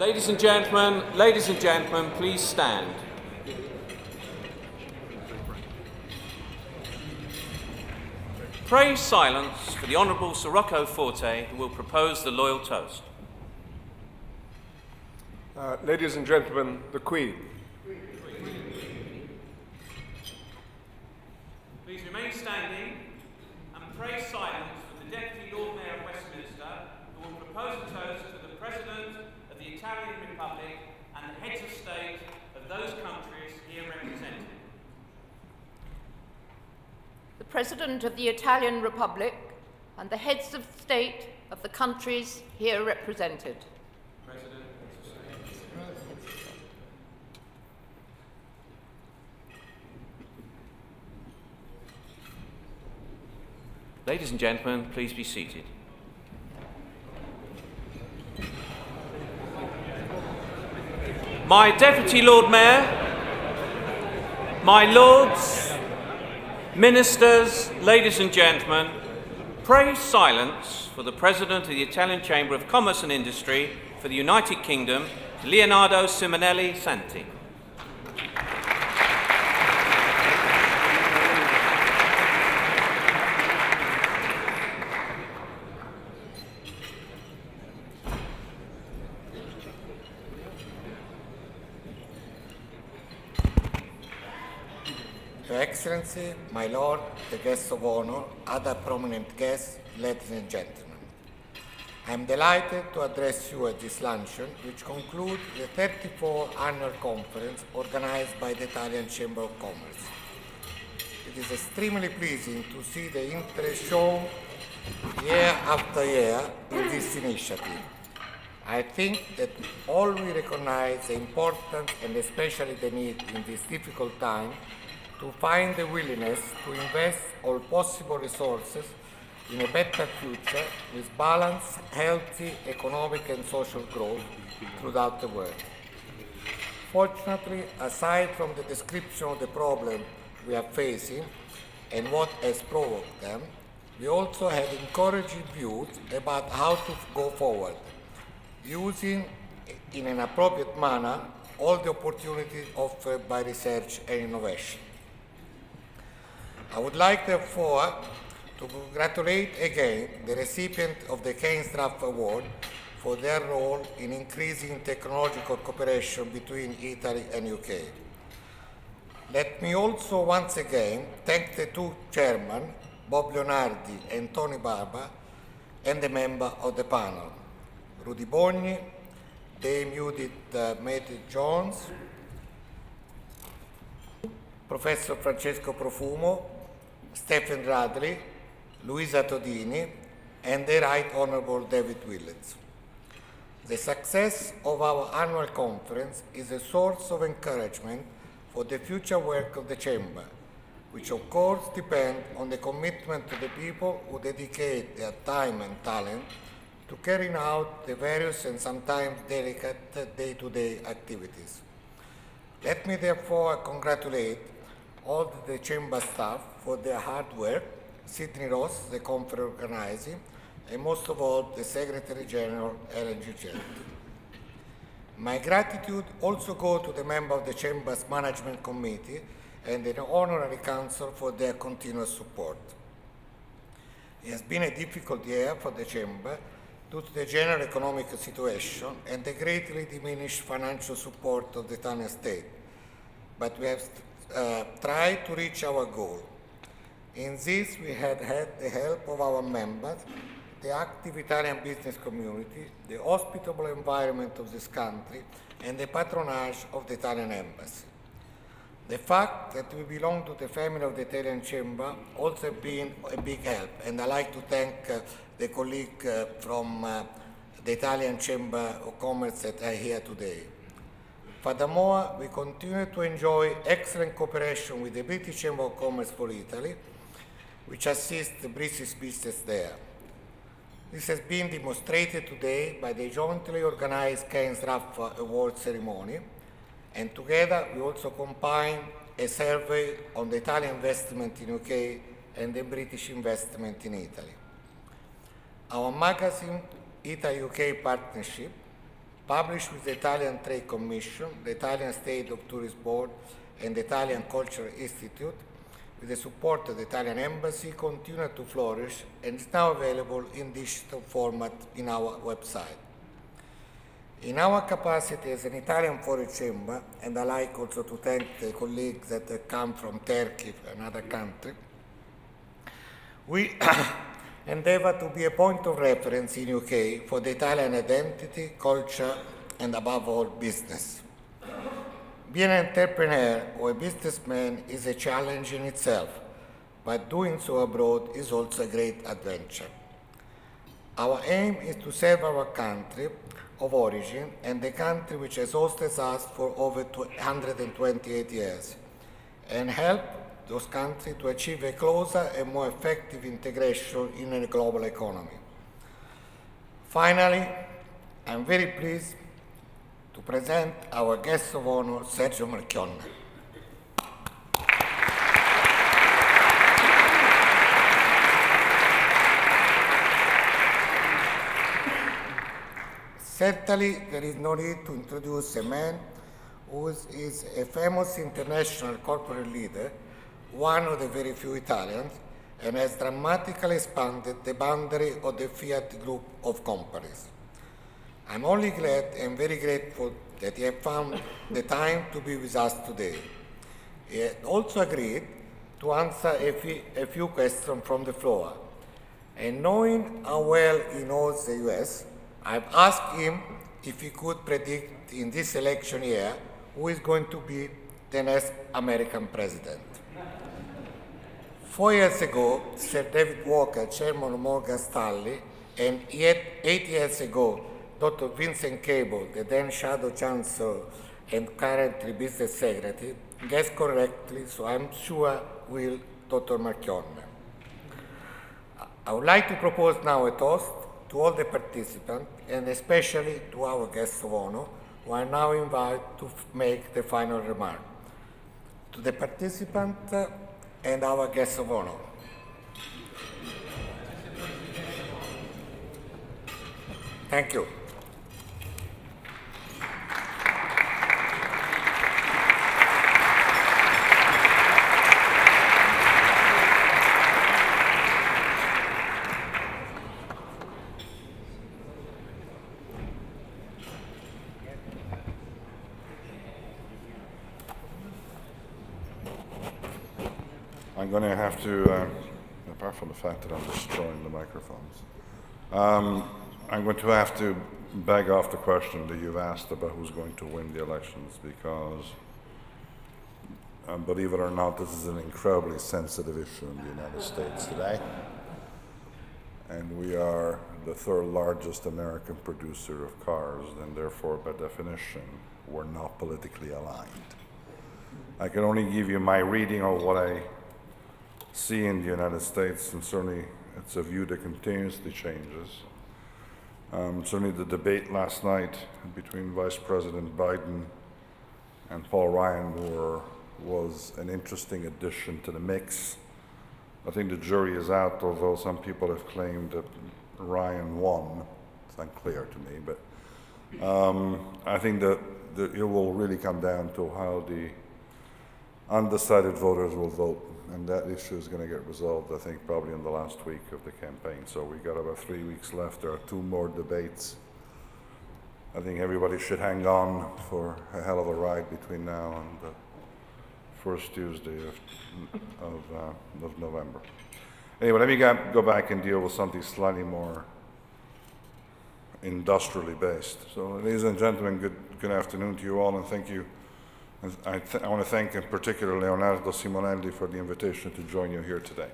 Ladies and gentlemen, please stand. Pray silence for the Honourable Sir Rocco Forte, who will propose the loyal toast. Ladies and gentlemen, the Queen. Please remain standing and pray silence for the Deputy Lord Mayor of Westminster, who will propose a toast to the President of the Italian Republic and the heads of state of those countries here represented. The President of the Italian Republic and the heads of state of the countries here represented. President, heads of state. Ladies and gentlemen, please be seated. My Deputy Lord Mayor, my Lords, Ministers, ladies and gentlemen, pray silence for the President of the Italian Chamber of Commerce and Industry for the United Kingdom, Leonardo Simonelli Santi. Your Excellency, my Lord, the guests of honor, other prominent guests, ladies and gentlemen. I am delighted to address you at this luncheon, which concludes the 34th annual conference organized by the Italian Chamber of Commerce. It is extremely pleasing to see the interest shown year after year in this initiative. I think that all we recognize the importance and especially the need in this difficult time to find the willingness to invest all possible resources in a better future with balanced, healthy economic and social growth throughout the world. Fortunately, aside from the description of the problem we are facing and what has provoked them, we also have encouraging views about how to go forward, using in an appropriate manner all the opportunities offered by research and innovation. I would like, therefore, to congratulate again the recipient of the Keynes Draft Award for their role in increasing technological cooperation between Italy and UK. Let me also once again thank the two chairmen, Bob Leonardi and Tony Barba, and the member of the panel, Rudy Bogni, Dame Judith Mate-Jones, Professor Francesco Profumo, Stephen Radley, Luisa Todini, and the Right Honourable David Willets. The success of our annual conference is a source of encouragement for the future work of the Chamber, which of course depends on the commitment of the people who dedicate their time and talent to carrying out the various and sometimes delicate day-to-day activities. Let me therefore congratulate all the Chamber staff for their hard work, Sidney Ross, the conference organizer, and most of all, the Secretary General, Ellen Giugetti. My gratitude also goes to the members of the Chamber's Management Committee and the Honorary Council for their continuous support. It has been a difficult year for the Chamber due to the general economic situation and the greatly diminished financial support of the Italian state, but we have tried to reach our goal. In this, we had the help of our members, the active Italian business community, the hospitable environment of this country, and the patronage of the Italian Embassy. The fact that we belong to the family of the Italian Chamber also has been a big help, and I'd like to thank the colleague from the Italian Chamber of Commerce that are here today. Furthermore, we continue to enjoy excellent cooperation with the British Chamber of Commerce for Italy, which assists the British business there. This has been demonstrated today by the jointly organized Keynes Draft Award ceremony, and together we also combine a survey on the Italian investment in UK and the British investment in Italy. Our magazine, Italy-UK Partnership, published with the Italian Trade Commission, the Italian State of Tourist Board, and the Italian Cultural Institute, with the support of the Italian Embassy, continued to flourish and is now available in digital format in our website. In our capacity as an Italian foreign chamber, and I like also to thank the colleagues that have come from Turkey and other countries, we endeavor to be a point of reference in UK for the Italian identity, culture, and above all, business. Being an entrepreneur or a businessman is a challenge in itself, but doing so abroad is also a great adventure. Our aim is to serve our country of origin and the country which has hosted us for over 128 years, and help those countries to achieve a closer and more effective integration in a global economy. Finally, I'm very pleased to present our guest of honor, Sergio Marchionne. Certainly, there is no need to introduce a man who is a famous international corporate leader, one of the very few Italians, and has dramatically expanded the boundary of the Fiat group of companies. I'm only glad and very grateful that he has found the time to be with us today. He has also agreed to answer a few questions from the floor. And knowing how well he knows the US, I've asked him if he could predict in this election year who is going to be the next American president. 4 years ago, Sir David Walker, chairman of Morgan Stanley, and yet 8 years ago, Dr. Vincent Cable, the then Shadow Chancellor and currently Business Secretary, guessed correctly, so I'm sure will Dr. Marchionne. I would like to propose now a toast to all the participants, and especially to our guests of honor, who are now invited to make the final remark. To the participants and our guests of honor. Thank you. I'm going to have to, apart from the fact that I'm destroying the microphones, I'm going to have to beg off the question that you've asked about who's going to win the elections, because, believe it or not, this is an incredibly sensitive issue in the United States today. And we are the third largest American producer of cars, and therefore, by definition, we're not politically aligned. I can only give you my reading of what I see in the United States, and certainly it's a view that continuously changes. Certainly the debate last night between Vice President Biden and Paul Ryan was an interesting addition to the mix. I think the jury is out, although some people have claimed that Ryan won. It's unclear to me, but I think that it will really come down to how the undecided voters will vote, and that issue is going to get resolved, I think, probably in the last week of the campaign. So we've got about 3 weeks left. There are 2 more debates. I think everybody should hang on for a hell of a ride between now and the first Tuesday of November. Anyway, let me go back and deal with something slightly more industrially based. So, ladies and gentlemen, good afternoon to you all, and thank you. I want to thank in particular Leonardo Simonelli for the invitation to join you here today.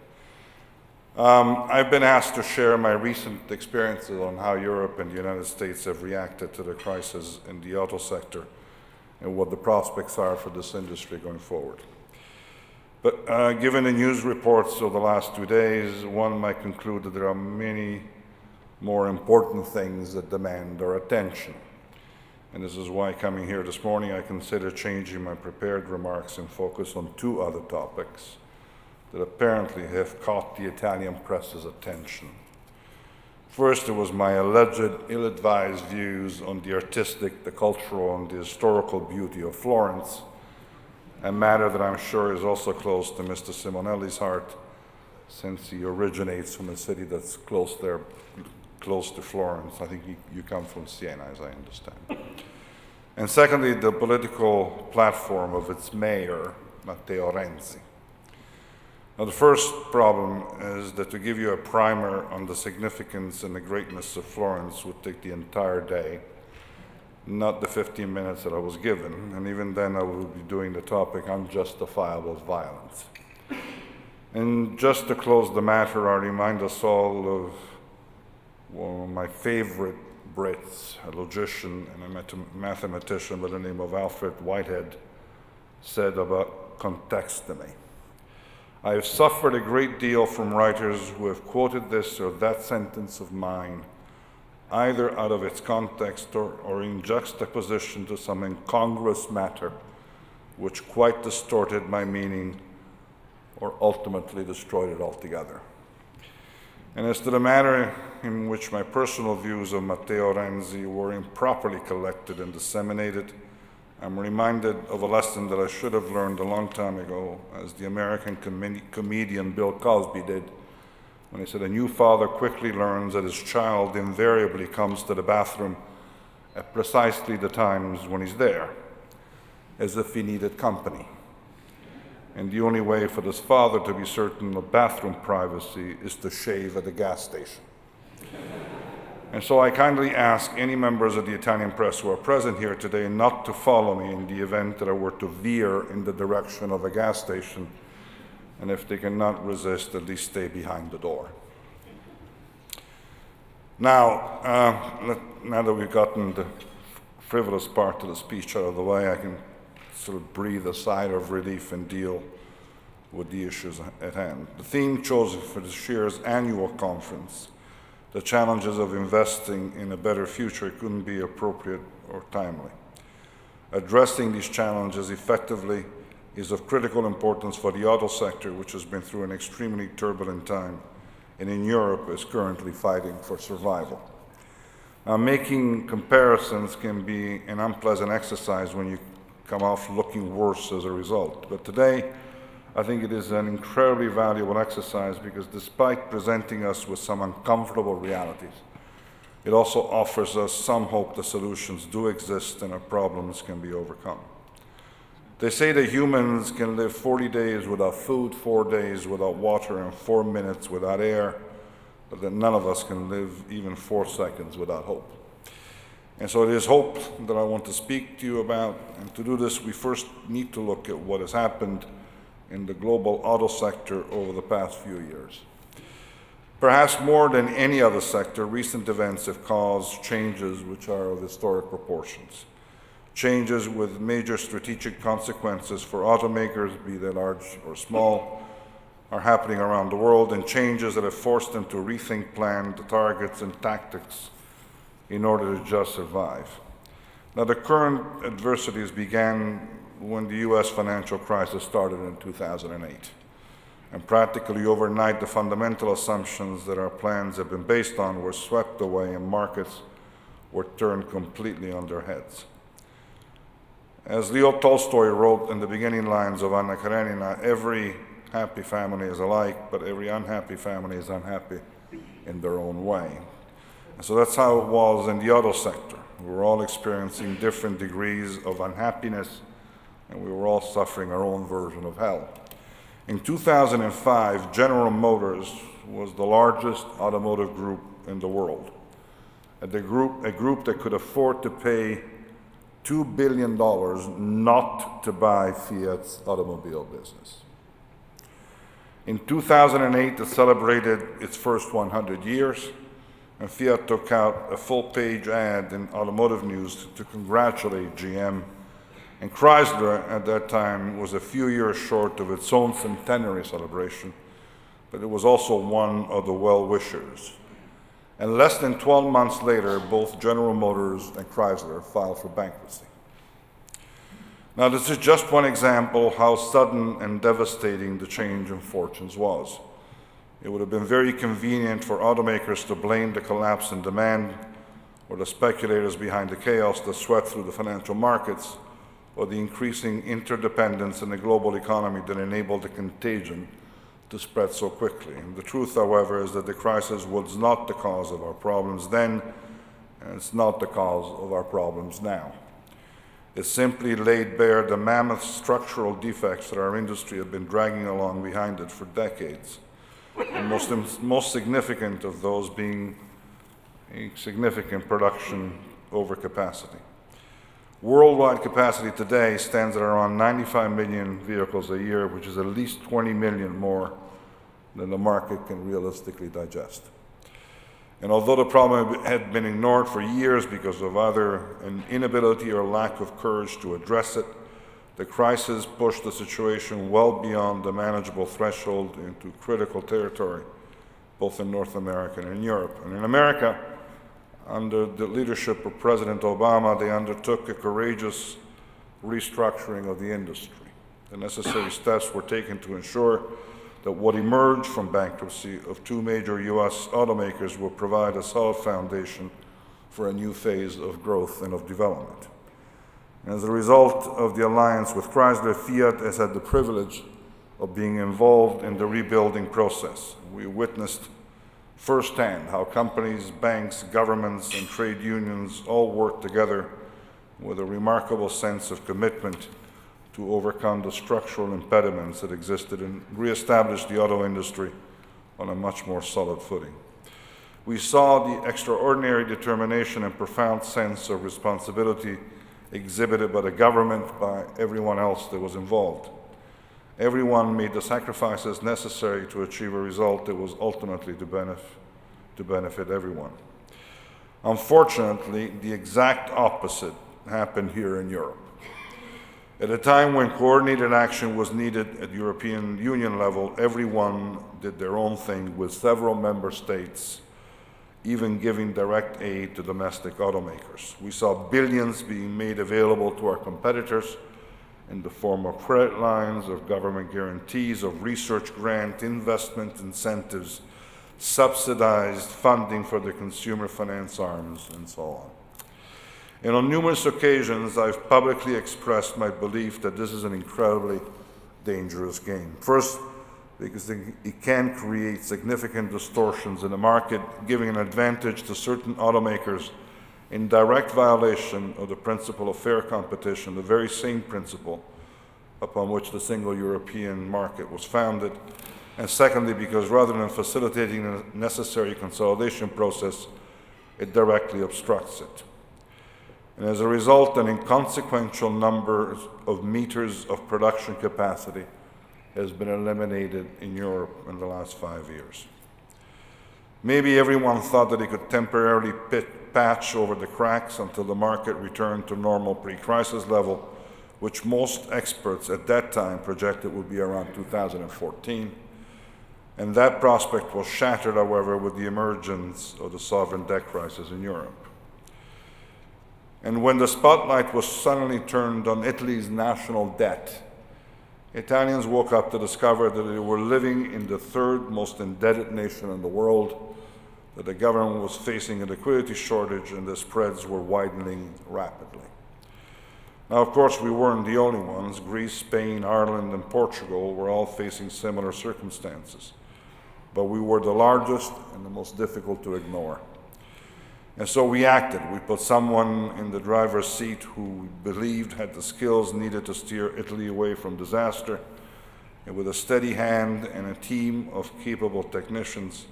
I've been asked to share my recent experiences on how Europe and the United States have reacted to the crisis in the auto sector and what the prospects are for this industry going forward. But given the news reports of the last 2 days, one might conclude that there are many more important things that demand our attention. And this is why, coming here this morning, I consider changing my prepared remarks and focus on 2 other topics that apparently have caught the Italian press's attention. First, it was my alleged ill-advised views on the artistic, the cultural, and the historical beauty of Florence, a matter that I'm sure is also close to Mr. Simonelli's heart, since he originates from a city that's close to Florence. I think you come from Siena, as I understand. And secondly, the political platform of its mayor, Matteo Renzi. Now, the first problem is that to give you a primer on the significance and the greatness of Florence would take the entire day, not the 15 minutes that I was given, and even then I will be doing the topic unjustifiable violence. And just to close the matter, I remind us all of one of my favorite Brits, a logician and a mathematician by the name of Alfred Whitehead, said about contextome. I have suffered a great deal from writers who have quoted this or that sentence of mine, either out of its context or in juxtaposition to some incongruous matter, which quite distorted my meaning or ultimately destroyed it altogether. And as to the manner in which my personal views of Matteo Renzi were improperly collected and disseminated, I'm reminded of a lesson that I should have learned a long time ago, as the American comedian Bill Cosby did, when he said, a new father quickly learns that his child invariably comes to the bathroom at precisely the times when he's there, as if he needed company. And the only way for this father to be certain of bathroom privacy is to shave at the gas station. And so I kindly ask any members of the Italian press who are present here today not to follow me in the event that I were to veer in the direction of a gas station, and if they cannot resist, at least stay behind the door. Now, now that we've gotten the frivolous part of the speech out of the way, I can sort of breathe a sigh of relief and deal with the issues at hand. The theme chosen for this year's annual conference, the challenges of investing in a better future, couldn't be appropriate or timely. Addressing these challenges effectively is of critical importance for the auto sector, which has been through an extremely turbulent time, and in Europe is currently fighting for survival. Now, making comparisons can be an unpleasant exercise when you come off looking worse as a result. But today, I think it is an incredibly valuable exercise because despite presenting us with some uncomfortable realities, it also offers us some hope that solutions do exist and our problems can be overcome. They say that humans can live 40 days without food, 4 days without water, and 4 minutes without air, but that none of us can live even 4 seconds without hope. And so it is hope that I want to speak to you about, and to do this we first need to look at what has happened in the global auto sector over the past few years. Perhaps more than any other sector, recent events have caused changes which are of historic proportions. Changes with major strategic consequences for automakers, be they large or small, are happening around the world, and changes that have forced them to rethink plans, targets, and tactics in order to just survive. Now, the current adversities began when the US financial crisis started in 2008. And practically overnight, the fundamental assumptions that our plans have been based on were swept away and markets were turned completely on their heads. As Leo Tolstoy wrote in the beginning lines of Anna Karenina, every happy family is alike, but every unhappy family is unhappy in their own way. And so that's how it was in the auto sector. We were all experiencing different degrees of unhappiness, and we were all suffering our own version of hell. In 2005, General Motors was the largest automotive group in the world. A group that could afford to pay $2 billion not to buy Fiat's automobile business. In 2008, it celebrated its first 100 years, and Fiat took out a full-page ad in Automotive News to congratulate GM. And Chrysler, at that time, was a few years short of its own centenary celebration, but it was also one of the well-wishers. And less than 12 months later, both General Motors and Chrysler filed for bankruptcy. Now, this is just one example how sudden and devastating the change in fortunes was. It would have been very convenient for automakers to blame the collapse in demand or the speculators behind the chaos that swept through the financial markets, or the increasing interdependence in the global economy that enabled the contagion to spread so quickly. And the truth, however, is that the crisis was not the cause of our problems then, and it's not the cause of our problems now. It simply laid bare the mammoth structural defects that our industry had been dragging along behind it for decades, and most significant of those being a significant production overcapacity. Worldwide capacity today stands at around 95 million vehicles a year, which is at least 20 million more than the market can realistically digest. And although the problem had been ignored for years because of either an inability or lack of courage to address it, the crisis pushed the situation well beyond the manageable threshold into critical territory, both in North America and in Europe. And in America, under the leadership of President Obama, they undertook a courageous restructuring of the industry. The necessary steps were taken to ensure that what emerged from bankruptcy of two major U.S. automakers will provide a solid foundation for a new phase of growth and of development. And as a result of the alliance with Chrysler, Fiat has had the privilege of being involved in the rebuilding process. We witnessed firsthand how companies, banks, governments, and trade unions all work together with a remarkable sense of commitment to overcome the structural impediments that existed and reestablish the auto industry on a much more solid footing. We saw the extraordinary determination and profound sense of responsibility exhibited by the government, by everyone else that was involved. Everyone made the sacrifices necessary to achieve a result that was ultimately to benefit everyone. Unfortunately, the exact opposite happened here in Europe. At a time when coordinated action was needed at European Union level, everyone did their own thing, with several member states even giving direct aid to domestic automakers. We saw billions being made available to our competitors in the form of credit lines, of government guarantees, of research grant, investment incentives, subsidized funding for the consumer finance arms, and so on. And on numerous occasions, I've publicly expressed my belief that this is an incredibly dangerous game. First, because it can create significant distortions in the market, giving an advantage to certain automakers in direct violation of the principle of fair competition, the very same principle upon which the single European market was founded. And secondly, because rather than facilitating the necessary consolidation process, it directly obstructs it. And as a result, an inconsequential number of meters of production capacity has been eliminated in Europe in the last 5 years. Maybe everyone thought that it could temporarily patch over the cracks until the market returned to normal pre-crisis level, which most experts at that time projected would be around 2014. And that prospect was shattered, however, with the emergence of the sovereign debt crisis in Europe. And when the spotlight was suddenly turned on Italy's national debt, Italians woke up to discover that they were living in the third most indebted nation in the world, that the government was facing a liquidity shortage, and the spreads were widening rapidly. Now, of course, we weren't the only ones. Greece, Spain, Ireland, and Portugal were all facing similar circumstances. But we were the largest and the most difficult to ignore. And so we acted. We put someone in the driver's seat who we believed had the skills needed to steer Italy away from disaster. And with a steady hand and a team of capable technicians,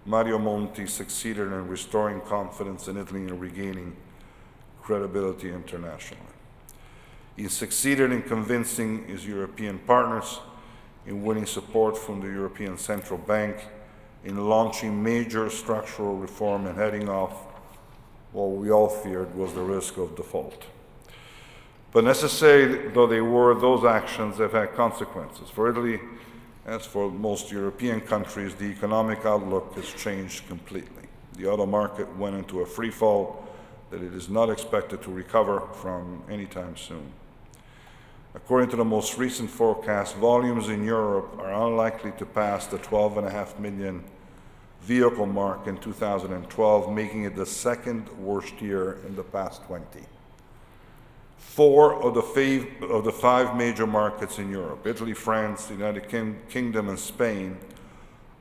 Mario Monti succeeded in restoring confidence in Italy and regaining credibility internationally. He succeeded in convincing his European partners, in winning support from the European Central Bank, in launching major structural reform and heading off what we all feared was the risk of default. But necessary though they were, those actions have had consequences. For Italy, as for most European countries, the economic outlook has changed completely. The auto market went into a free fall that it is not expected to recover from anytime soon. According to the most recent forecast, volumes in Europe are unlikely to pass the 12.5 million vehicle mark in 2012, making it the second worst year in the past 20. 4 of the 5 major markets in Europe, Italy, France, the United Kingdom, and Spain,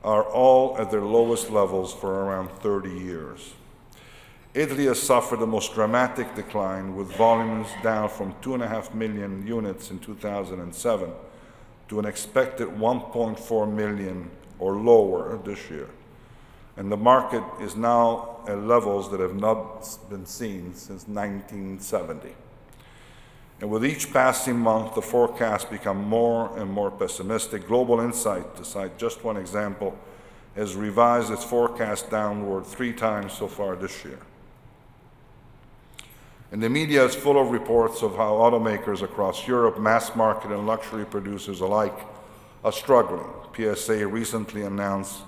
are all at their lowest levels for around 30 years. Italy has suffered the most dramatic decline, with volumes down from 2.5 million units in 2007 to an expected 1.4 million or lower this year. And the market is now at levels that have not been seen since 1970. And with each passing month, the forecasts become more and more pessimistic. Global Insight, to cite just one example, has revised its forecast downward 3 times so far this year. And the media is full of reports of how automakers across Europe, mass market and luxury producers alike, are struggling. PSA recently announced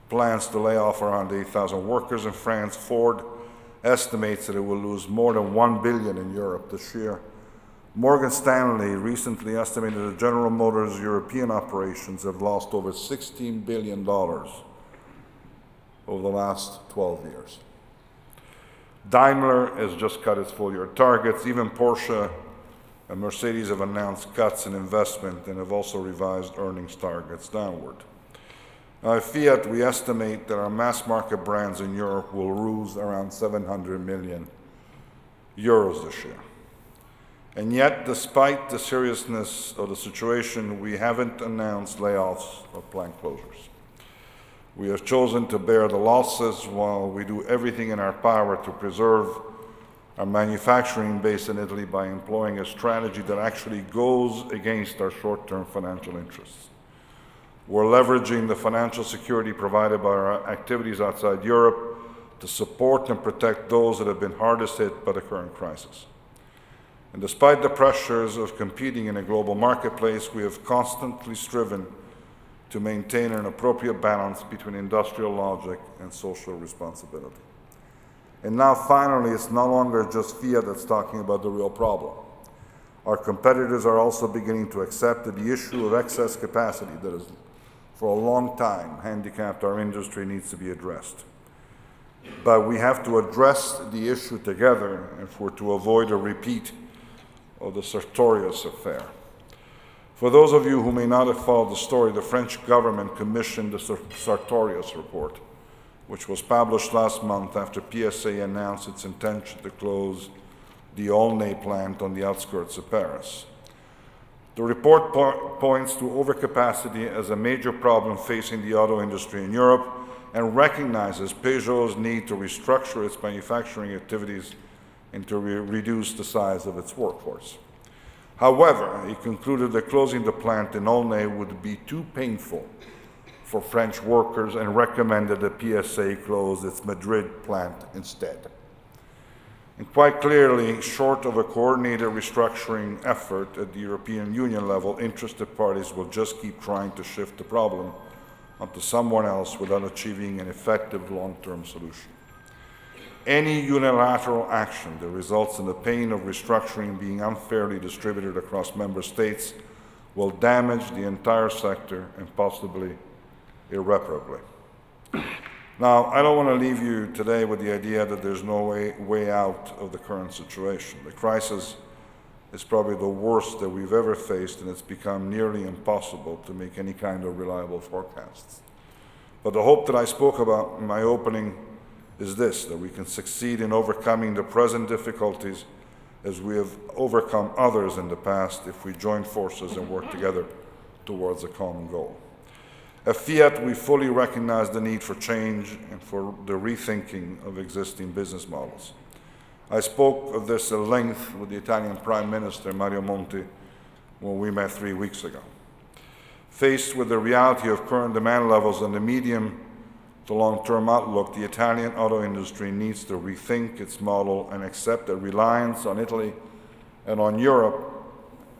plans to lay off around 8,000 workers in France. Ford estimates that it will lose more than $1 billion in Europe this year. Morgan Stanley recently estimated that General Motors' European operations have lost over $16 billion over the last 12 years. Daimler has just cut its full-year targets. Even Porsche and Mercedes have announced cuts in investment and have also revised earnings targets downward. Now, at Fiat, we estimate that our mass-market brands in Europe will lose around 700 million euros this year. And yet, despite the seriousness of the situation, we haven't announced layoffs or plant closures. We have chosen to bear the losses while we do everything in our power to preserve our manufacturing base in Italy by employing a strategy that actually goes against our short-term financial interests. We're leveraging the financial security provided by our activities outside Europe to support and protect those that have been hardest hit by the current crisis. And despite the pressures of competing in a global marketplace, we have constantly striven to maintain an appropriate balance between industrial logic and social responsibility. And now, finally, it's no longer just Fiat that's talking about the real problem. Our competitors are also beginning to accept that the issue of excess capacity that has, for a long time, handicapped our industry needs to be addressed. But we have to address the issue together if we're to avoid a repeat of the Sartorius affair. For those of you who may not have followed the story, the French government commissioned the Sartorius report, which was published last month after PSA announced its intention to close the Aulnay plant on the outskirts of Paris. The report points to overcapacity as a major problem facing the auto industry in Europe and recognizes Peugeot's need to restructure its manufacturing activities and to reduce the size of its workforce. However, he concluded that closing the plant in Aulnay would be too painful for French workers and recommended that PSA close its Madrid plant instead. And quite clearly, short of a coordinated restructuring effort at the European Union level, interested parties will just keep trying to shift the problem onto someone else without achieving an effective long-term solution. Any unilateral action that results in the pain of restructuring being unfairly distributed across member states will damage the entire sector and possibly irreparably. Now, I don't want to leave you today with the idea that there's no way out of the current situation. The crisis is probably the worst that we've ever faced, and it's become nearly impossible to make any kind of reliable forecasts. But the hope that I spoke about in my opening is this, that we can succeed in overcoming the present difficulties as we have overcome others in the past if we join forces and work together towards a common goal. At Fiat, we fully recognize the need for change and for the rethinking of existing business models. I spoke of this at length with the Italian Prime Minister, Mario Monti, when we met 3 weeks ago. Faced with the reality of current demand levels and the medium to long-term outlook, the Italian auto industry needs to rethink its model and accept that reliance on Italy and on Europe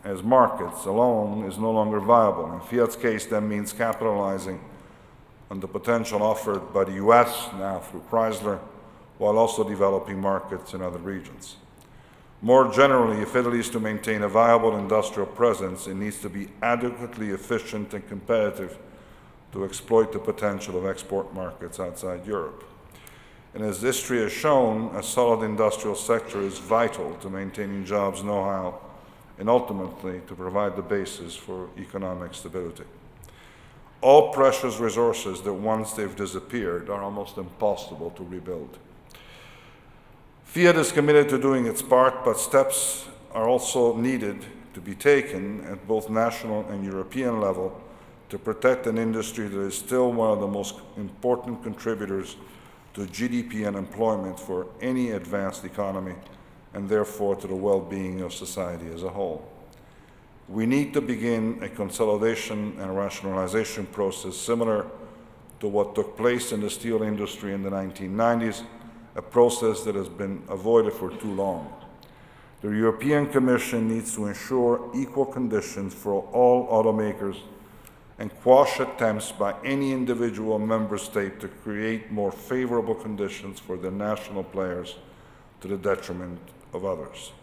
as markets alone is no longer viable. In Fiat's case, that means capitalizing on the potential offered by the US, now through Chrysler, while also developing markets in other regions. More generally, if Italy is to maintain a viable industrial presence, it needs to be adequately efficient and competitive to exploit the potential of export markets outside Europe. And as history has shown, a solid industrial sector is vital to maintaining jobs, know-how, and ultimately to provide the basis for economic stability. All precious resources that once they've disappeared are almost impossible to rebuild. Fiat is committed to doing its part, but steps are also needed to be taken at both national and European level to protect an industry that is still one of the most important contributors to GDP and employment for any advanced economy, and therefore to the well-being of society as a whole. We need to begin a consolidation and rationalization process similar to what took place in the steel industry in the 1990s, a process that has been avoided for too long. The European Commission needs to ensure equal conditions for all automakers and quash attempts by any individual member state to create more favorable conditions for the national players to the detriment of others.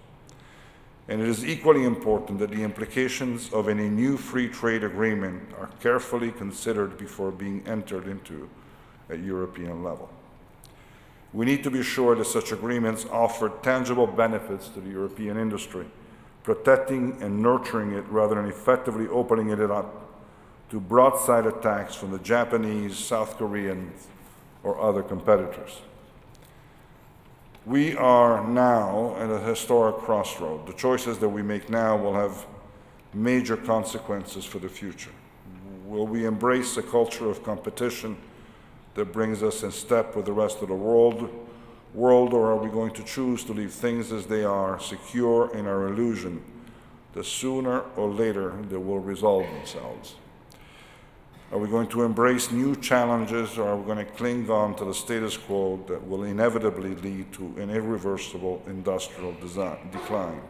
And it is equally important that the implications of any new free trade agreement are carefully considered before being entered into at European level. We need to be sure that such agreements offer tangible benefits to the European industry, protecting and nurturing it rather than effectively opening it up to broadside attacks from the Japanese, South Koreans, or other competitors. We are now at a historic crossroad. The choices that we make now will have major consequences for the future. Will we embrace a culture of competition that brings us in step with the rest of the world, or are we going to choose to leave things as they are, secure in our illusion that sooner or later they will resolve themselves? Are we going to embrace new challenges, or are we going to cling on to the status quo that will inevitably lead to an irreversible industrial decline?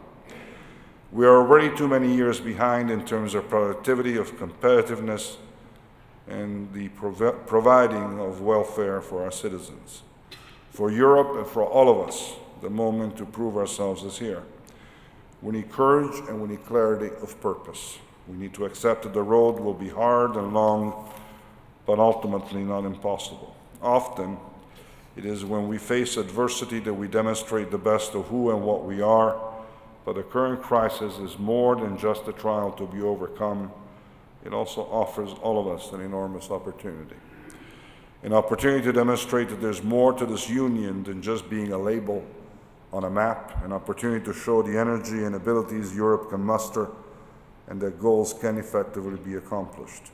We are already too many years behind in terms of productivity, of competitiveness, and the providing of welfare for our citizens. For Europe and for all of us, the moment to prove ourselves is here. We need courage and we need clarity of purpose. We need to accept that the road will be hard and long, but ultimately not impossible. Often, it is when we face adversity that we demonstrate the best of who and what we are, but the current crisis is more than just a trial to be overcome. It also offers all of us an enormous opportunity. An opportunity to demonstrate that there's more to this union than just being a label on a map, an opportunity to show the energy and abilities Europe can muster, and that goals can effectively be accomplished.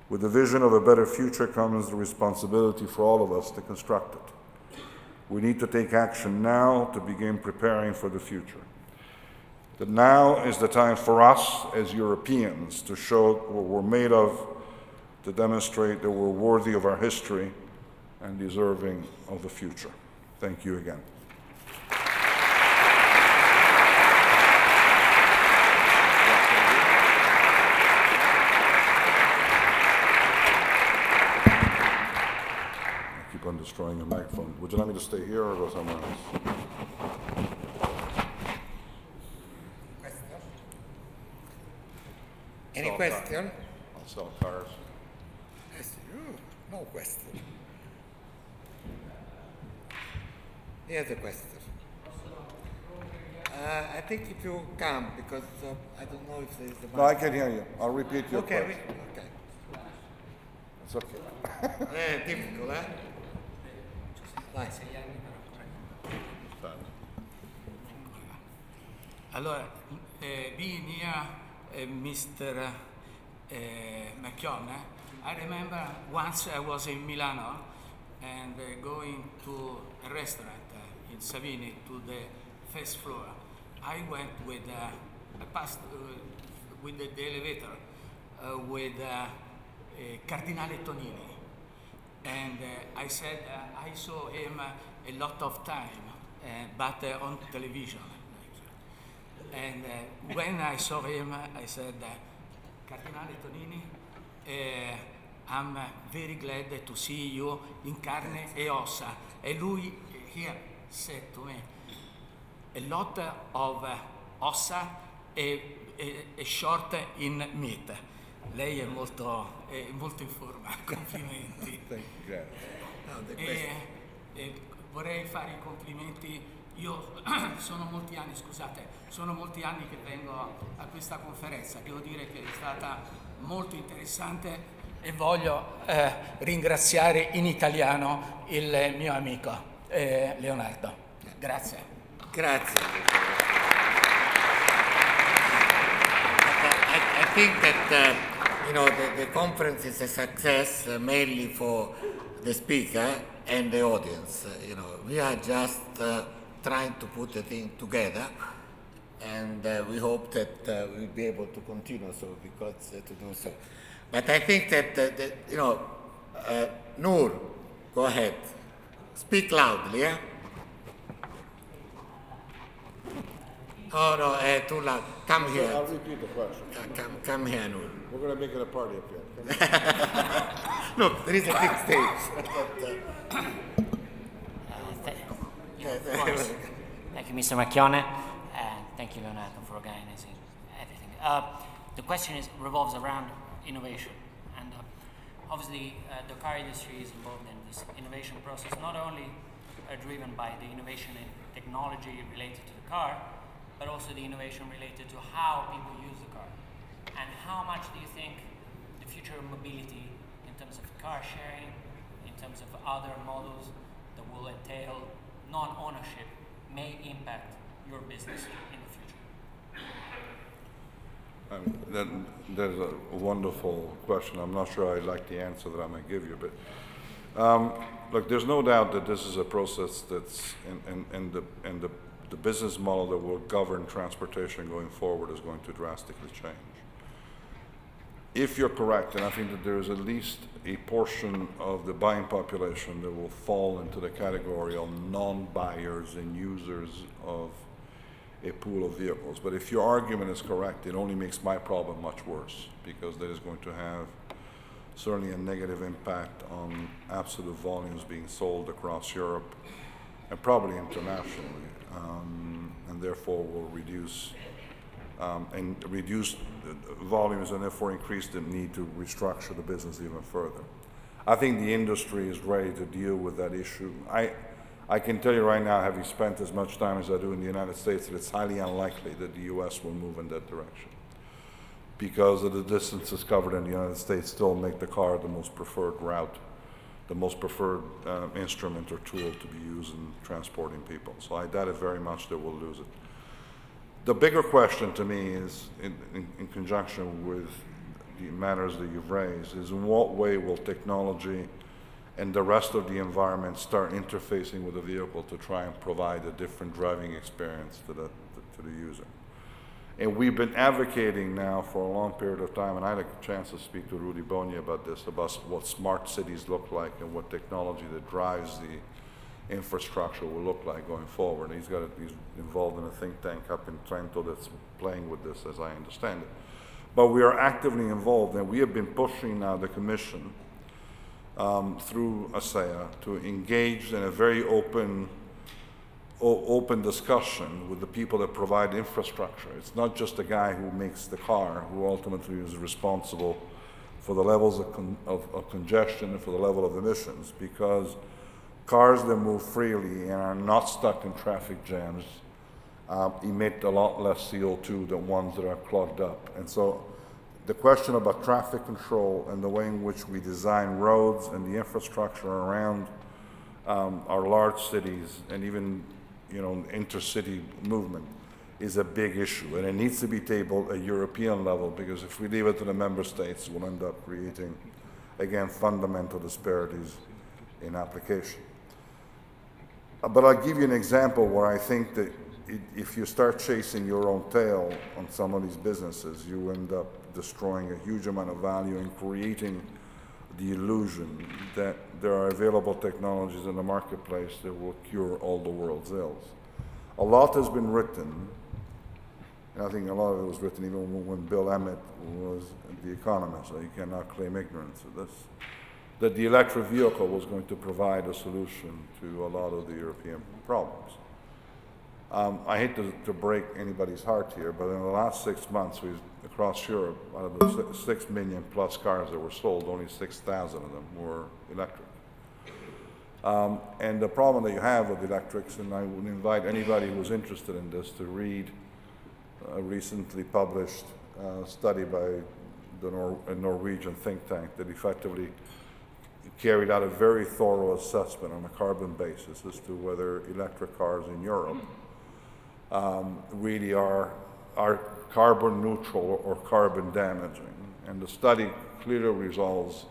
With the vision of a better future comes the responsibility for all of us to construct it. We need to take action now to begin preparing for the future. That now is the time for us as Europeans to show what we're made of, to demonstrate that we're worthy of our history and deserving of the future. Thank you again. On destroying a microphone. Would you like me to stay here or go somewhere else? Any question? I'll sell cars. No question. Here's a question. I think if you come, because I don't know if there is the. No, I can hear you. I'll repeat your question. Okay. It's okay. Difficult, eh? Nice. Allora, being here, Mr. Marchionne, I remember once I was in Milano and going to a restaurant in Savini to the first floor. I went with, I passed with the elevator with Cardinale Tonini. And I said I saw him a lot of time, but on television. And when I saw him, I said, Cardinale Tonini, I'm very glad to see you in carne e ossa. And lui here said to me, a lot of ossa e short in meat. Lei è molto in forma, complimenti. Vorrei fare i complimenti, io sono molti anni, scusate, sono molti anni che vengo a questa conferenza, devo dire che è stata molto interessante e voglio ringraziare in italiano il mio amico Leonardo. Grazie. Grazie. I think that you know the conference is a success mainly for the speaker and the audience. You know, we are just trying to put the thing together, and we hope that we'll be able to continue so because to do so. But I think that you know, Noor, go ahead, speak loudly, yeah. Oh no, too loud. Come here. I'll repeat the question. Come here, Noor. We're going to make it a party up here. Look, there is a big stage. Thank you, Mr. Marchionne, and thank you, Leonardo, for organizing everything. The question revolves around innovation, and obviously the car industry is involved in this innovation process, not only driven by the innovation in technology related to the car, but also the innovation related to how people use the car. And how much do you think the future of mobility in terms of car sharing, in terms of other models that will entail non-ownership may impact your business in the future? That's a wonderful question. I'm not sure I like the answer that I'm going to give you, but look, there's no doubt that this is a process that's the business model that will govern transportation going forward is going to drastically change. If you're correct, and I think that there is at least a portion of the buying population that will fall into the category of non-buyers and users of a pool of vehicles. But if your argument is correct, it only makes my problem much worse, because that is going to have certainly a negative impact on absolute volumes being sold across Europe and probably internationally, and therefore will reduce volumes and therefore increase the need to restructure the business even further. I think the industry is ready to deal with that issue. I can tell you right now, having spent as much time as I do in the United States, that it's highly unlikely that the US will move in that direction, because of the distances covered in the United States still make the car the most preferred route, the most preferred instrument or tool to be used in transporting people. So I doubt it very much that we'll lose it. The bigger question to me is, in conjunction with the matters that you've raised, is in what way will technology and the rest of the environment start interfacing with the vehicle to try and provide a different driving experience to the user. And we've been advocating now for a long period of time, and I had a chance to speak to Rudy Boni about this, about what smart cities look like and what technology that drives the infrastructure will look like going forward. He's involved in a think tank up in Trento that's playing with this, as I understand it. But we are actively involved, and we have been pushing now the Commission through ASEA to engage in a very open discussion with the people that provide infrastructure. It's not just the guy who makes the car who ultimately is responsible for the levels of congestion and for the level of emissions, because cars that move freely and are not stuck in traffic jams emit a lot less CO2 than ones that are clogged up. And so the question about traffic control and the way in which we design roads and the infrastructure around our large cities and even intercity movement is a big issue, and it needs to be tabled at European level, because if we leave it to the member states, we'll end up creating, again, fundamental disparities in application. But I'll give you an example where I think that if you start chasing your own tail on some of these businesses, you end up destroying a huge amount of value and creating the illusion that there are available technologies in the marketplace that will cure all the world's ills. A lot has been written, and I think a lot of it was written even when Bill Emmett was the economist, so you cannot claim ignorance of this, that the electric vehicle was going to provide a solution to a lot of the European problems. I hate to break anybody's heart here, but in the last 6 months, across Europe, out of the 6 million plus cars that were sold, only 6,000 of them were electric. And the problem that you have with electrics, and I would invite anybody who's interested in this to read a recently published study by a Norwegian think tank that effectively carried out a very thorough assessment on a carbon basis as to whether electric cars in Europe really are carbon neutral or carbon damaging. And the study clearly resolves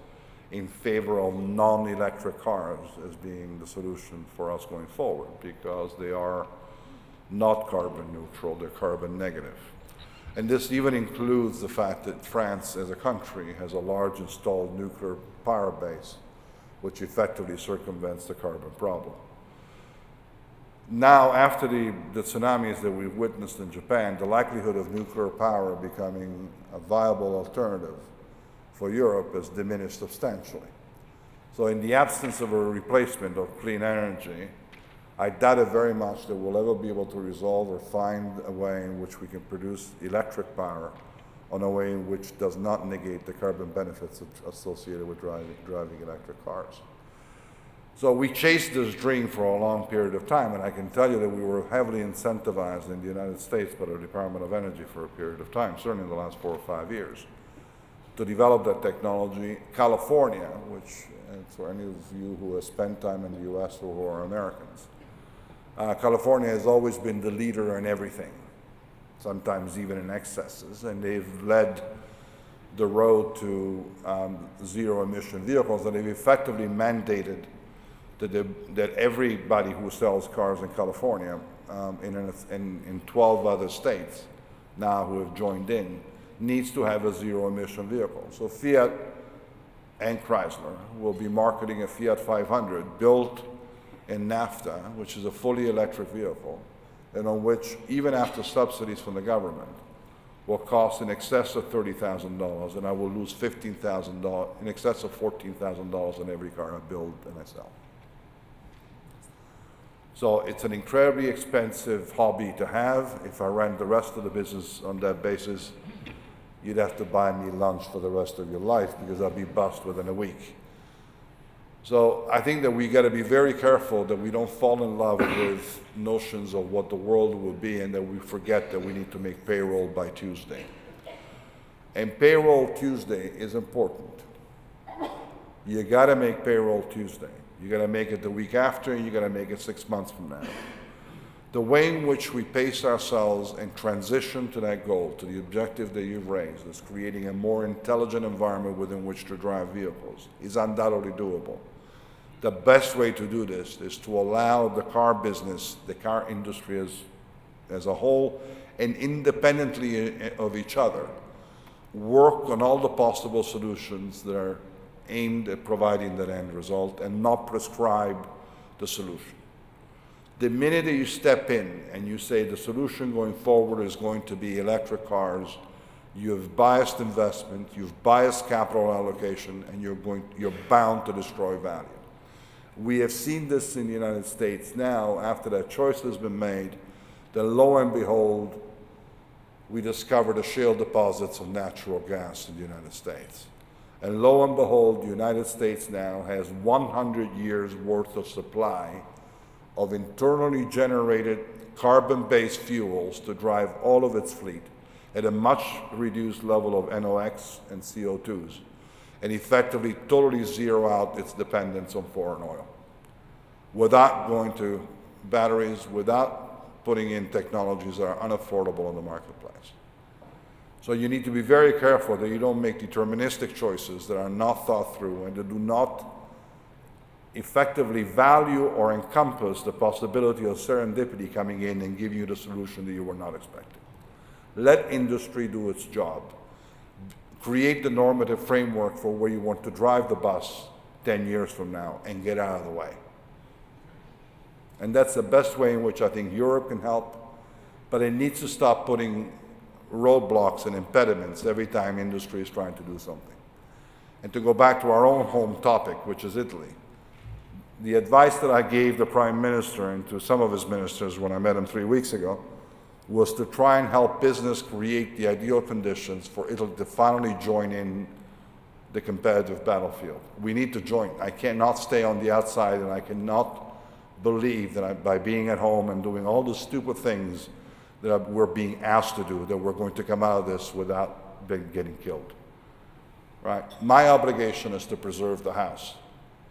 in favor of non-electric cars as being the solution for us going forward, because they are not carbon neutral, they're carbon negative. And this even includes the fact that France as a country has a large installed nuclear power base, which effectively circumvents the carbon problem. Now, after the tsunamis that we've witnessed in Japan, the likelihood of nuclear power becoming a viable alternative for Europe has diminished substantially. So in the absence of a replacement of clean energy, I doubt it very much that we'll ever be able to resolve or find a way in which we can produce electric power in a way in which does not negate the carbon benefits associated with driving electric cars. So we chased this dream for a long period of time, and I can tell you that we were heavily incentivized in the United States by the Department of Energy for a period of time, certainly in the last 4 or 5 years, to develop that technology. California, which, and for any of you who have spent time in the US or who are Americans, California has always been the leader in everything, sometimes even in excesses, and they've led the road to zero-emission vehicles, and they've effectively mandated that everybody who sells cars in California, in 12 other states now who have joined in, needs to have a zero-emission vehicle. So Fiat and Chrysler will be marketing a Fiat 500 built in NAFTA, which is a fully electric vehicle, and on which, even after subsidies from the government, will cost in excess of $30,000, and I will lose $15,000, in excess of $14,000 on every car I build and I sell. So it's an incredibly expensive hobby to have. If I ran the rest of the business on that basis, you'd have to buy me lunch for the rest of your life, because I'll be bust within a week. So I think that we got to be very careful that we don't fall in love with notions of what the world will be, and that we forget that we need to make payroll by Tuesday. And payroll Tuesday is important. You got to make payroll Tuesday. You got to make it the week after, and you got to make it 6 months from now. The way in which we pace ourselves and transition to that goal, to the objective that you've raised, is creating a more intelligent environment within which to drive vehicles, is undoubtedly doable. The best way to do this is to allow the car business, the car industry as a whole, and independently of each other, work on all the possible solutions that are aimed at providing that end result, and not prescribe the solution. The minute that you step in and you say the solution going forward is going to be electric cars, you have biased investment, you've biased capital allocation, and you're bound to destroy value. We have seen this in the United States now, after that choice has been made, that lo and behold, we discovered the shale deposits of natural gas in the United States. And lo and behold, the United States now has 100 years worth of supply of internally generated carbon-based fuels to drive all of its fleet at a much reduced level of NOx and CO2s, and effectively totally zero out its dependence on foreign oil, without going to batteries, without putting in technologies that are unaffordable in the marketplace. So you need to be very careful that you don't make deterministic choices that are not thought through and that do not effectively value or encompass the possibility of serendipity coming in and giving you the solution that you were not expecting. Let industry do its job. Create the normative framework for where you want to drive the bus 10 years from now, and get out of the way. And that's the best way in which I think Europe can help, but it needs to stop putting roadblocks and impediments every time industry is trying to do something. And to go back to our own home topic, which is Italy, the advice that I gave the Prime Minister and to some of his ministers when I met him 3 weeks ago was to try and help business create the ideal conditions for Italy to finally join in the competitive battlefield. We need to join. I cannot stay on the outside, and I cannot believe that by being at home and doing all the stupid things that we're being asked to do, that we're going to come out of this without getting killed. Right? My obligation is to preserve the house.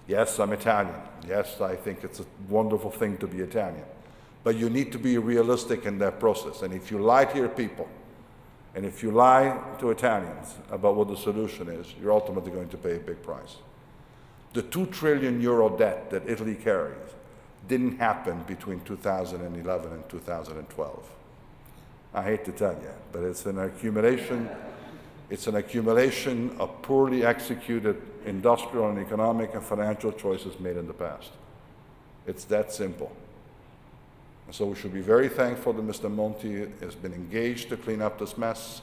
Yes, I'm Italian. Yes, I think it's a wonderful thing to be Italian. But you need to be realistic in that process. And if you lie to your people, and if you lie to Italians about what the solution is, you're ultimately going to pay a big price. The €2 trillion debt that Italy carries didn't happen between 2011 and 2012. I hate to tell you, but it's an accumulation. It's an accumulation of poorly executed industrial and economic and financial choices made in the past. It's that simple. And so we should be very thankful that Mr. Monti has been engaged to clean up this mess.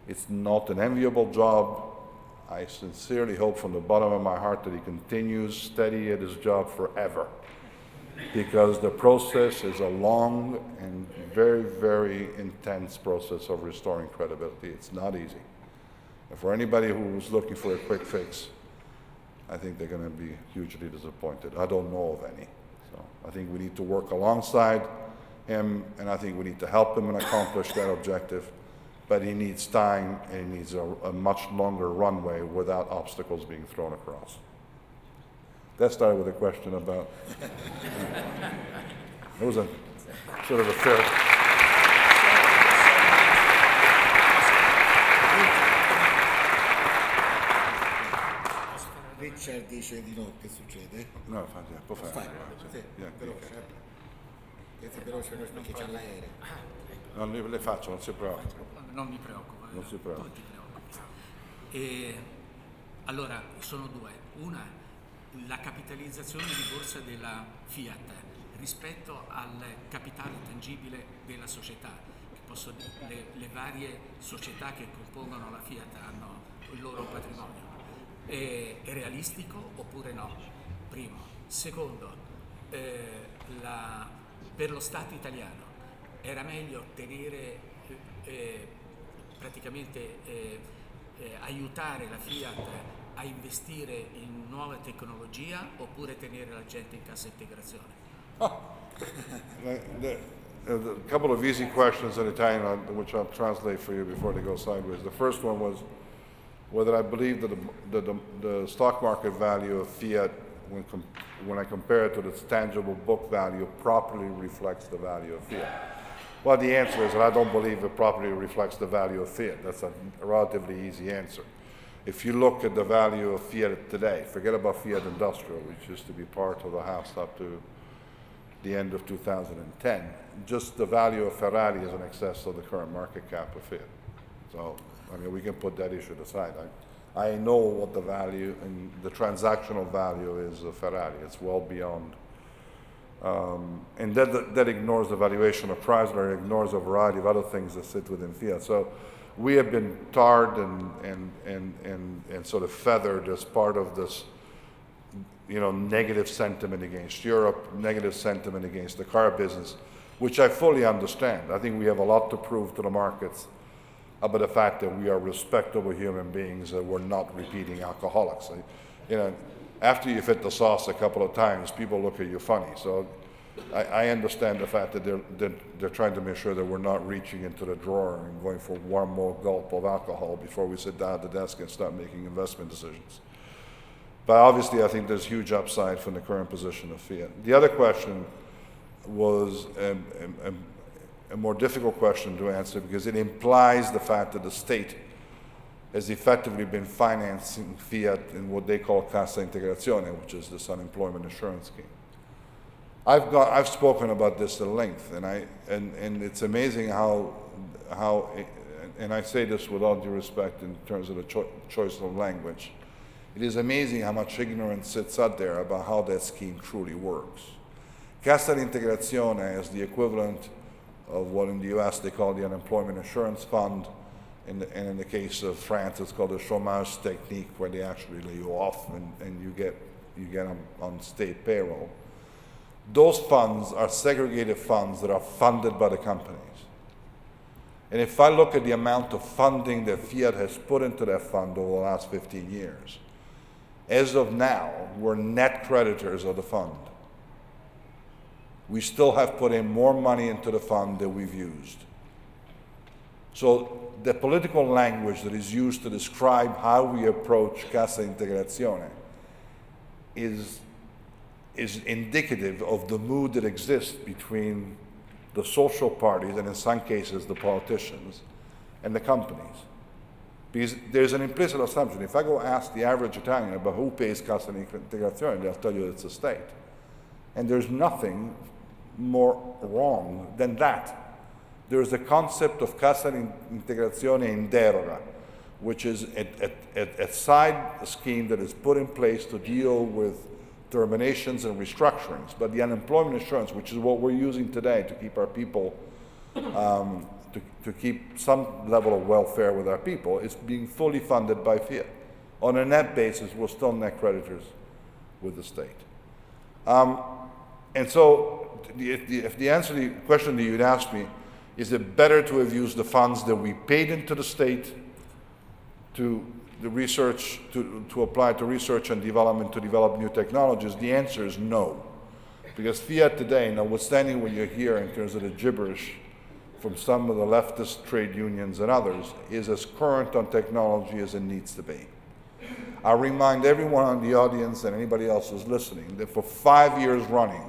It's not an enviable job. I sincerely hope from the bottom of my heart that he continues steady at his job forever, because the process is a long and very, very intense process of restoring credibility. It's not easy. And for anybody who's looking for a quick fix, I think they're going to be hugely disappointed. I don't know of any. So I think we need to work alongside him, and I think we need to help him and accomplish that objective. But he needs time, and he needs a much longer runway without obstacles being thrown across. That started with a question about, it was a sort of a fair. Richard dice di no, che succede? No, infatti, può fare. Sì, veloce. Questo è veloce perché c'è l'aereo. No, le faccio, non si preoccupi. Non mi preoccupa. Non si preoccupi. Non ti preoccupi. E allora, sono due. Una, la capitalizzazione di borsa della Fiat rispetto al capitale tangibile della società. Le varie società che compongono la Fiat hanno il loro patrimonio. È realistico oppure no? Primo. Secondo, per lo Stato italiano era meglio tenere, aiutare la Fiat a investire in nuova tecnologia oppure tenere la gente in cassa integrazione? A couple of easy questions in Italian, which I'll translate for you before they go sideways. The first one was whether I believe that the stock market value of Fiat, when I compare it to its tangible book value, properly reflects the value of Fiat. Well, the answer is that I don't believe it properly reflects the value of Fiat. That's a relatively easy answer. If you look at the value of Fiat today, forget about Fiat Industrial, which used to be part of the house up to the end of 2010, just the value of Ferrari is in excess of the current market cap of Fiat. So, I mean, we can put that issue aside. I know what the value and the transactional value is of Ferrari. It's well beyond. And that ignores the valuation of Chrysler, it ignores a variety of other things that sit within Fiat. So we have been tarred and sort of feathered as part of this, negative sentiment against Europe, negative sentiment against the car business, which I fully understand. I think we have a lot to prove to the markets about the fact that we are respectable human beings, that we're not repeating alcoholics. After you've hit the sauce a couple of times, people look at you funny. So I understand the fact that they're trying to make sure that we're not reaching into the drawer and going for one more gulp of alcohol before we sit down at the desk and start making investment decisions. But obviously, I think there's huge upside from the current position of Fiat. The other question was a more difficult question to answer because it implies the fact that the state has effectively been financing Fiat in what they call Cassa Integrazione, which is this unemployment insurance scheme. I've spoken about this at length, and it's amazing how, and I say this with all due respect in terms of the choice of language, it is amazing how much ignorance sits out there about how that scheme truly works. Cassa Integrazione is the equivalent of what in the US they call the unemployment insurance fund, and in the case of France it's called the chômage technique, where they actually lay you off and you get you get on state payroll. Those funds are segregated funds that are funded by the companies. And if I look at the amount of funding that Fiat has put into that fund over the last 15 years, as of now, we're net creditors of the fund. We still have put in more money into the fund than we've used. So the political language that is used to describe how we approach Cassa Integrazione is indicative of the mood that exists between the social parties, and in some cases the politicians, and the companies. Because there's an implicit assumption. If I go ask the average Italian about who pays Cassa Integrazione, they'll tell you it's the state. And there's nothing more wrong than that. There is a concept of Cassa Integrazione in deroga, which is a side scheme that is put in place to deal with terminations and restructurings. But the unemployment insurance, which is what we're using today to keep our people, to keep some level of welfare with our people, is being fully funded by Fiat. On a net basis, we're still net creditors with the state. And so, if the answer to the question that you'd asked me, is it better to have used the funds that we paid into the state to the research, to apply to research and development to develop new technologies? The answer is no. Because Fiat today, notwithstanding what you hear in terms of the gibberish from some of the leftist trade unions and others, is as current on technology as it needs to be. I remind everyone in the audience and anybody else who's listening that for 5 years running,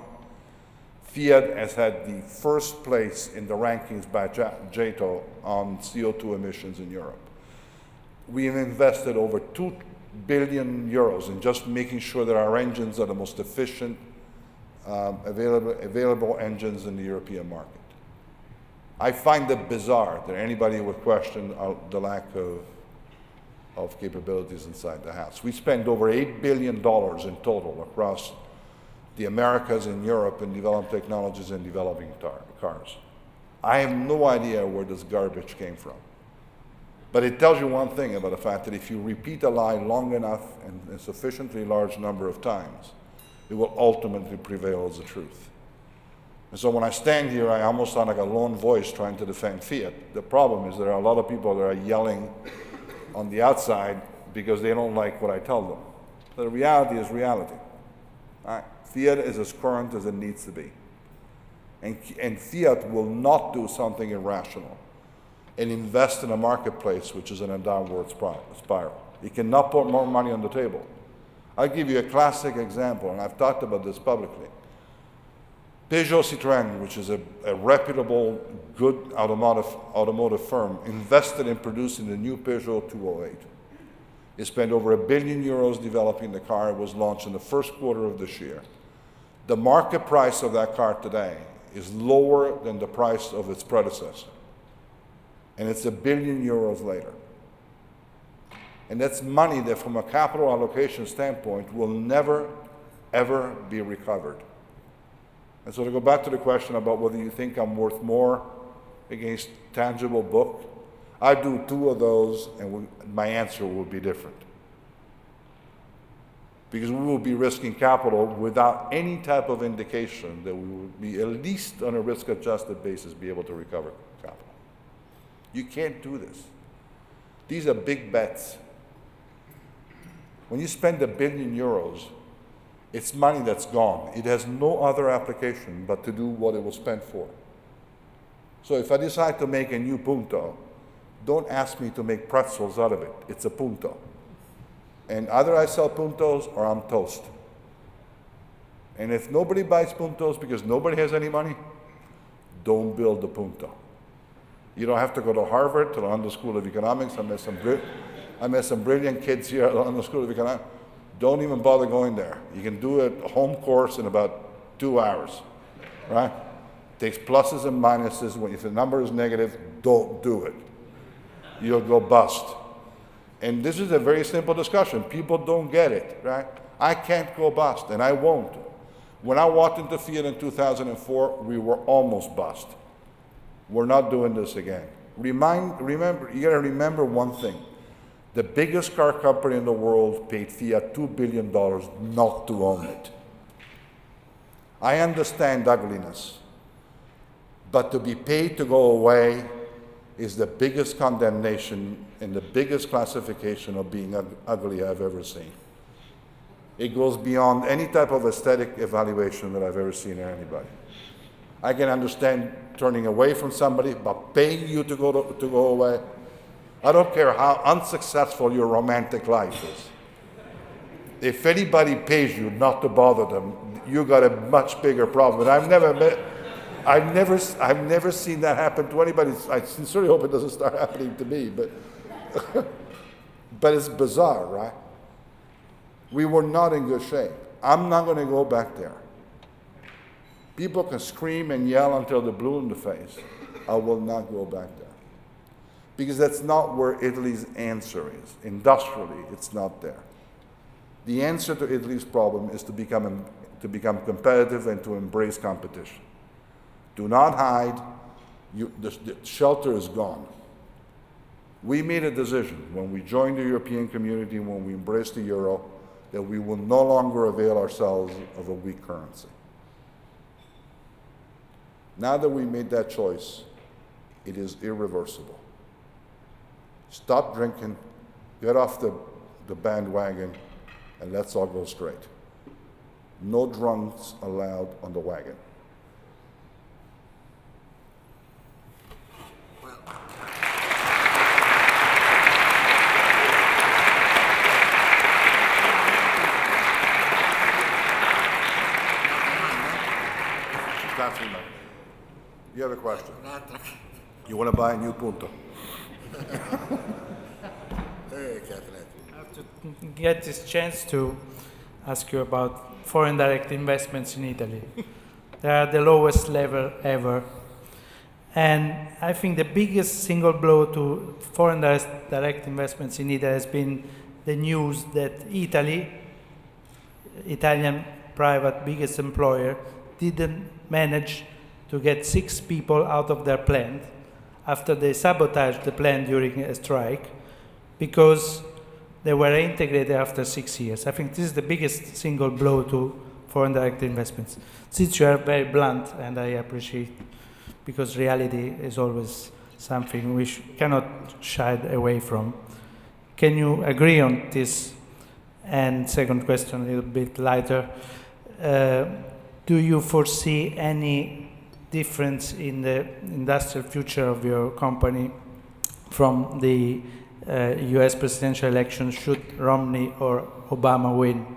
Fiat has had the first place in the rankings by JATO on CO2 emissions in Europe. We have invested over 2 billion euros in just making sure that our engines are the most efficient available engines in the European market. I find it bizarre that anybody would question the lack of capabilities inside the house. We spend over $8 billion in total across the Americas and Europe in developing technologies and developing cars. I have no idea where this garbage came from. But it tells you one thing about the fact that if you repeat a lie long enough and a sufficiently large number of times, it will ultimately prevail as the truth. And so when I stand here, I almost sound like a lone voice trying to defend Fiat. The problem is there are a lot of people that are yelling on the outside because they don't like what I tell them. The reality is reality. All right? Fiat is as current as it needs to be. And Fiat will not do something irrational and invest in a marketplace which is in a downward spiral. It cannot put more money on the table. I'll give you a classic example, and I've talked about this publicly. Peugeot Citroën, which is a reputable, good automotive firm, invested in producing the new Peugeot 208. It spent over €1 billion developing the car. It was launched in the first quarter of this year. The market price of that car today is lower than the price of its predecessor. And it's €1 billion later. And that's money that from a capital allocation standpoint will never, ever be recovered. And so to go back to the question about whether you think I'm worth more against tangible book, I do 2 of those and my answer will be different. Because we will be risking capital without any type of indication that we will be, at least on a risk-adjusted basis, be able to recover capital. You can't do this. These are big bets. When you spend €1 billion, it's money that's gone. It has no other application but to do what it was spent for. So if I decide to make a new punto, don't ask me to make pretzels out of it. It's a punto. And either I sell puntos or I'm toast. And if nobody buys puntos because nobody has any money, don't build the punto. You don't have to go to Harvard, to the London School of Economics. I met some brilliant kids here at the London School of Economics. Don't even bother going there. You can do a home course in about 2 hours, right? Takes pluses and minuses. If the number is negative, don't do it. You'll go bust. And this is a very simple discussion. People don't get it, right? I can't go bust, and I won't. When I walked into Fiat in 2004, we were almost bust. We're not doing this again. Remember, you gotta remember one thing. The biggest car company in the world paid Fiat $2 billion not to own it. I understand ugliness, but to be paid to go away is the biggest condemnation and the biggest classification of being ugly I've ever seen. It goes beyond any type of aesthetic evaluation that I've ever seen in anybody. I can understand turning away from somebody, but paying you to go away, I don't care how unsuccessful your romantic life is. If anybody pays you not to bother them, you got a much bigger problem. And I've never seen that happen to anybody. I sincerely hope it doesn't start happening to me, but but it's bizarre, right? We were not in good shape. I'm not going to go back there. People can scream and yell until they're blue in the face. I will not go back there. Because that's not where Italy's answer is. Industrially, it's not there. The answer to Italy's problem is to become competitive and to embrace competition. Do not hide. The shelter is gone. We made a decision when we joined the European community, when we embraced the euro, that we will no longer avail ourselves of a weak currency. Now that we made that choice, it is irreversible. Stop drinking, get off the bandwagon, and let's all go straight. No drunks allowed on the wagon. You have a question? You want to buy a new Punto? I have to get this chance to ask you about foreign direct investments in Italy. They are the lowest level ever. And I think the biggest single blow to foreign direct investments in Italy has been the news that Italian private biggest employer, didn't manage to get 6 people out of their plant after they sabotaged the plant during a strike because they were integrated after 6 years. I think this is the biggest single blow to foreign direct investments. Since you are very blunt, and I appreciate, because reality is always something we cannot shy away from. Can you agree on this? And second question, a little bit lighter. Do you foresee any difference in the industrial future of your company from the US presidential election should Romney or Obama win?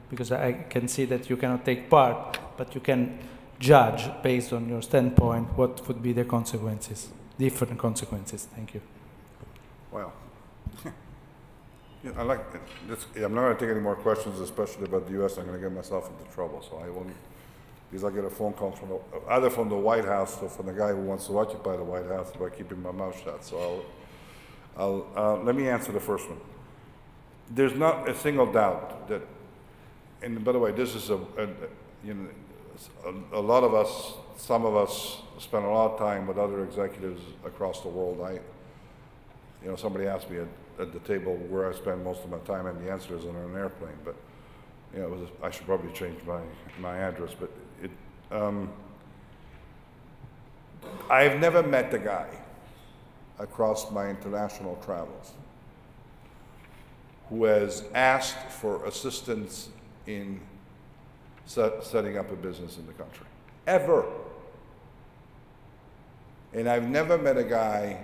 Because I can see that you cannot take part, but you can judge based on your standpoint what would be the consequences, different consequences. Thank you. Well, yeah, I like this. I'm not going to take any more questions, especially about the US. I'm going to get myself into trouble, so I won't. Because I get a phone call from either from the White House or from the guy who wants to occupy the White House by keeping my mouth shut. So let me answer the first one. There's not a single doubt that, and by the way, this is a lot of us, some of us spend a lot of time with other executives across the world. Somebody asked me at the table where I spend most of my time, and the answer is on an airplane. But I should probably change my address. But I've never met a guy across my international travels who has asked for assistance in setting up a business in the country, ever. And I've never met a guy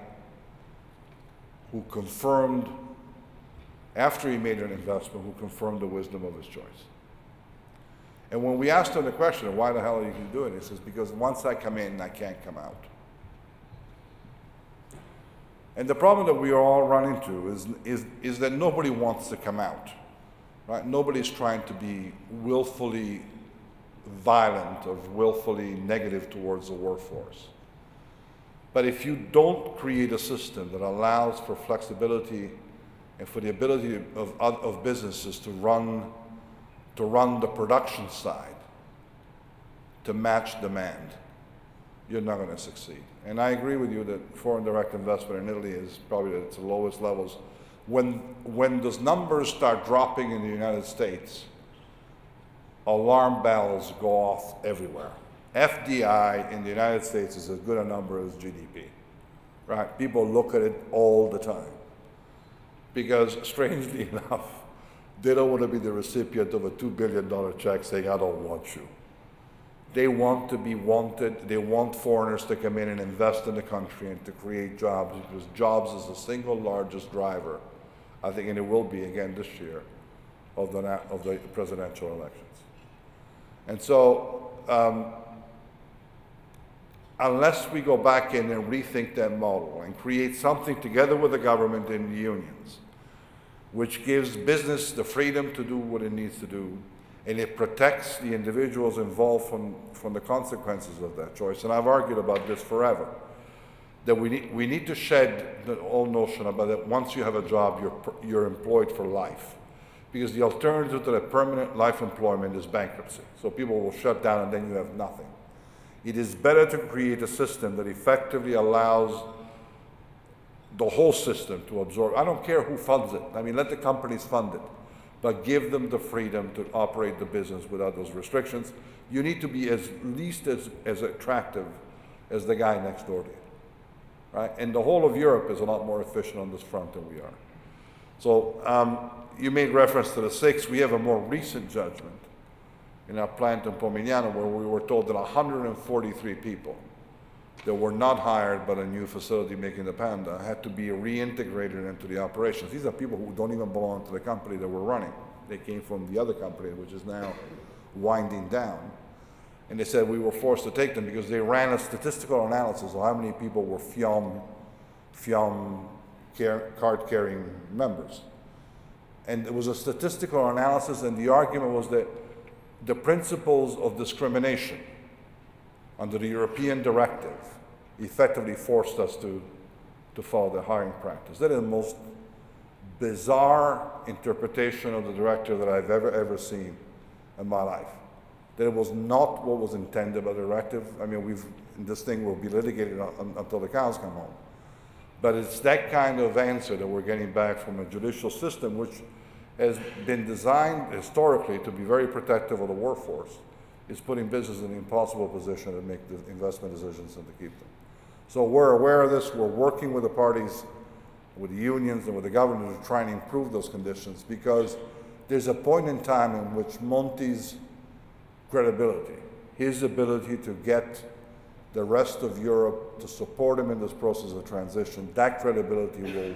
who confirmed, after he made an investment, who confirmed the wisdom of his choice. And when we asked him the question, why the hell are you doing it? He says, because once I come in, I can't come out. And the problem that we all run into is that nobody wants to come out, right? Nobody's trying to be willfully violent or willfully negative towards the workforce. But if you don't create a system that allows for flexibility and for the ability of businesses to run the production side to match demand, you're not going to succeed. And I agree with you that foreign direct investment in Italy is probably at its lowest levels when those numbers start dropping in the United States, alarm bells go off everywhere. FDI in the United States is as good a number as GDP, right? People look at it all the time because, strangely enough, they don't want to be the recipient of a $2 billion check saying, I don't want you. They want to be wanted. They want foreigners to come in and invest in the country and to create jobs, because jobs is the single largest driver, I think, and it will be again this year, of the presidential elections. And so, unless we go back in and rethink that model and create something together with the government and the unions, which gives business the freedom to do what it needs to do, and it protects the individuals involved from the consequences of that choice. And I've argued about this forever, that we need to shed the old notion about that once you have a job, you're employed for life. Because the alternative to that permanent life employment is bankruptcy. So people will shut down and then you have nothing. It is better to create a system that effectively allows the whole system to absorb. I don't care who funds it. I mean, let the companies fund it, but give them the freedom to operate the business without those restrictions. You need to be at least as attractive as the guy next door to you, right? And the whole of Europe is a lot more efficient on this front than we are. So you made reference to the 6. We have a more recent judgment in our plant in Pomigliano where we were told that 143 people that were not hired by the new facility making the Panda had to be reintegrated into the operations. These are people who don't even belong to the company that we're running. They came from the other company, which is now winding down. And they said we were forced to take them because they ran a statistical analysis of how many people were card-carrying members. And it was a statistical analysis, and the argument was that the principles of discrimination under the European directive effectively forced us to follow the hiring practice. That is the most bizarre interpretation of the directive that I've ever seen in my life. That it was not what was intended by the directive. I mean, this thing will be litigated until the cows come home. But it's that kind of answer that we're getting back from a judicial system which has been designed historically to be very protective of the workforce. It's putting business in an impossible position to make the investment decisions and to keep them. So we're aware of this. We're working with the parties, with the unions and with the government to try and improve those conditions, because there's a point in time in which Monti's credibility, his ability to get the rest of Europe to support him in this process of transition, that credibility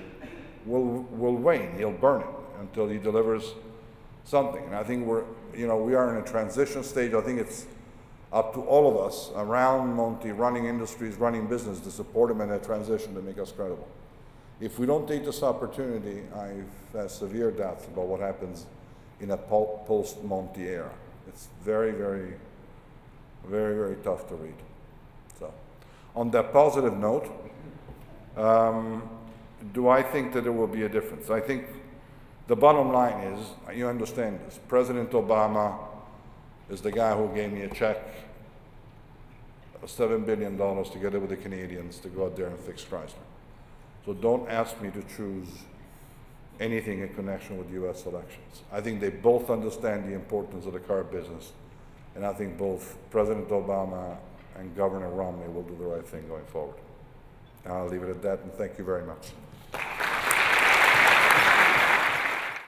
will wane. He'll burn it until he delivers something. And I think we are in a transition stage. I think it's up to all of us around Monti, running industries, running business, to support him in that transition to make us credible. If we don't take this opportunity, I have severe doubts about what happens in a post-Monti era. It's very, very, very, very tough to read. So, on that positive note, do I think that there will be a difference? I think the bottom line is, you understand this, President Obama is the guy who gave me a check of $7 billion together with the Canadians to go out there and fix Chrysler. So don't ask me to choose anything in connection with US elections. I think they both understand the importance of the car business, and I think both President Obama and Governor Romney will do the right thing going forward. And I'll leave it at that, and thank you very much.